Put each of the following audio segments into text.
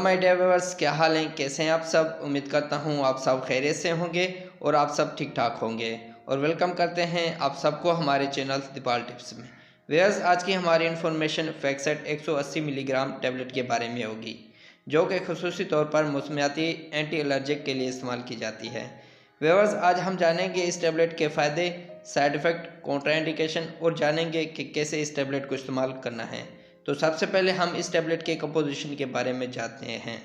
My dear viewers, क्या हाल हैं, कैसे हैं आप सब। उम्मीद करता हूं आप सब खैरियत से होंगे और आप सब ठीक ठाक होंगे। और वेलकम करते हैं आप सबको हमारे चैनल दीपाल टिप्स में। व्यूअर्स, आज की हमारी इन्फॉर्मेशन फैक्सेट 180 मिलीग्राम टैबलेट के बारे में होगी, जो कि खुसूसी तौर पर मौसमियाती एंटी एलर्जिक के लिए इस्तेमाल की जाती है। व्यूअर्स, आज हम जानेंगे इस टैबलेट के फ़ायदे, साइड इफ़ेक्ट, कॉन्ट्राइंडिकेशन और जानेंगे कि कैसे इस टैबलेट को इस्तेमाल करना है। तो सबसे पहले हम इस टैबलेट के कंपोजिशन के बारे में जानते हैं।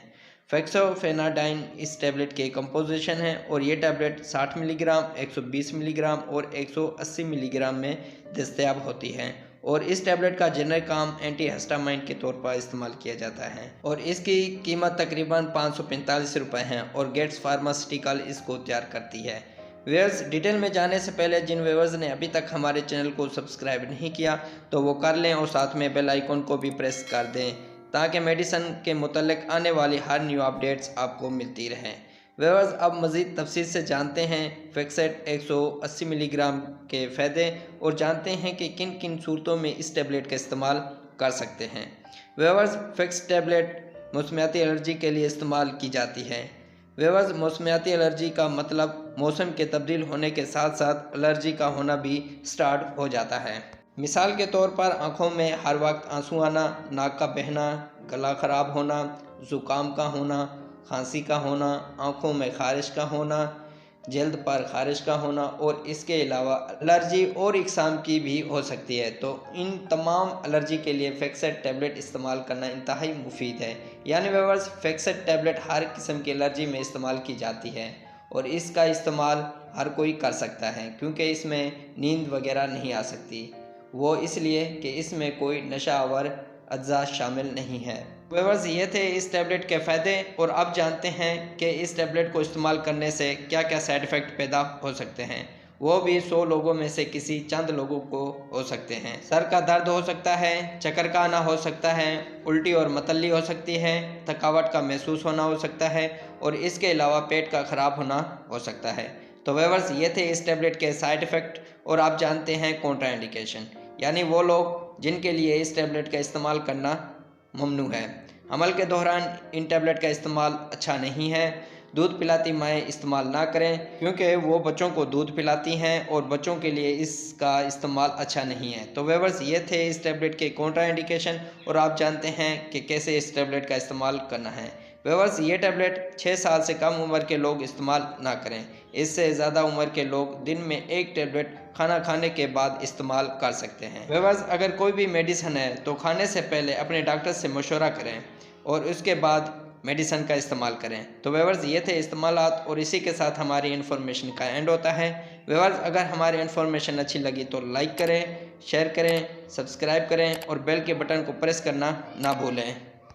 फेक्सोफेनाडाइन इस टैबलेट के कंपोजिशन है और ये टैबलेट 60 मिलीग्राम, 120 मिलीग्राम और 180 मिलीग्राम में दस्तयाब होती है और इस टैबलेट का जेनरिक काम एंटी हिस्टामाइन के तौर पर इस्तेमाल किया जाता है और इसकी कीमत तकरीबन 545 रुपये है और गेट्स फार्मास्यूटिकल इसको तैयार करती है। व्यूअर्स, डिटेल में जाने से पहले जिन व्यूअर्स ने अभी तक हमारे चैनल को सब्सक्राइब नहीं किया तो वो कर लें और साथ में बेल आइकन को भी प्रेस कर दें ताकि मेडिसिन के मुतल्लिक आने वाली हर न्यू अपडेट्स आपको मिलती रहें। व्यूअर्स, अब मज़ीद तफसील से जानते हैं फैक्सेट 180 मिलीग्राम के फ़ायदे और जानते हैं कि किन किन सूरतों में इस टैबलेट का इस्तेमाल कर सकते हैं। व्यूअर्स, फैक्स टैबलेट मौसमियाती एलर्जी के लिए इस्तेमाल की जाती है। व्यूअर्स, मौसमियाती एलर्जी का मतलब मौसम के तब्दील होने के साथ साथ एलर्जी का होना भी स्टार्ट हो जाता है। मिसाल के तौर पर आँखों में हर वक्त आंसू आना, नाक का बहना, गला ख़राब होना, ज़ुकाम का होना, खांसी का होना, आँखों में ख़ारिश का होना, जल्द पर ख़ारिश का होना और इसके अलावा एलर्जी और इकसाम की भी हो सकती है। तो इन तमाम एलर्जी के लिए फैक्सेट टैबलेट इस्तेमाल करना इंतहाई मुफीद है। यानी व्यूअर्स, फैक्सेट टैबलेट हर किस्म की एलर्जी में इस्तेमाल की जाती है और इसका इस्तेमाल हर कोई कर सकता है क्योंकि इसमें नींद वगैरह नहीं आ सकती। वो इसलिए कि इसमें कोई नशा आवर अज्जा शामिल नहीं है। व्यूअर्स, ये थे इस टैबलेट के फ़ायदे और अब जानते हैं कि इस टैबलेट को इस्तेमाल करने से क्या क्या साइड इफ़ेक्ट पैदा हो सकते हैं। वो भी 100 लोगों में से किसी चंद लोगों को हो सकते हैं। सर का दर्द हो सकता है, चक्कर का आना हो सकता है, उल्टी और मतली हो सकती है, थकावट का महसूस होना हो सकता है और इसके अलावा पेट का ख़राब होना हो सकता है। तो व्यूअर्स, ये थे इस टैबलेट के साइड इफ़ेक्ट और आप जानते हैं कॉन्ट्राइंडिकेशन, यानी वो लोग जिनके लिए इस टैबलेट का इस्तेमाल करना ममनू है। हमल के दौरान इन टैबलेट का इस्तेमाल अच्छा नहीं है। दूध पिलाती माएँ इस्तेमाल ना करें क्योंकि वो बच्चों को दूध पिलाती हैं और बच्चों के लिए इसका इस्तेमाल अच्छा नहीं है। तो व्यूअर्स, ये थे इस टैबलेट के कॉन्ट्राइंडिकेशन और आप जानते हैं कि कैसे इस टैबलेट का इस्तेमाल करना है। व्यूअर्स, ये टैबलेट 6 साल से कम उम्र के लोग इस्तेमाल ना करें। इससे ज़्यादा उम्र के लोग दिन में एक टैबलेट खाना खाने के बाद इस्तेमाल कर सकते हैं। व्यूअर्स, अगर कोई भी मेडिसिन है तो खाने से पहले अपने डॉक्टर से मशवरा करें और उसके बाद मेडिसिन का इस्तेमाल करें। तो व्यूअर्स, ये थे इस्तेमालात और इसी के साथ हमारी इन्फॉर्मेशन का एंड होता है। व्यूअर्स, अगर हमारी इन्फॉर्मेशन अच्छी लगी तो लाइक करें, शेयर करें, सब्सक्राइब करें और बेल के बटन को प्रेस करना ना भूलें।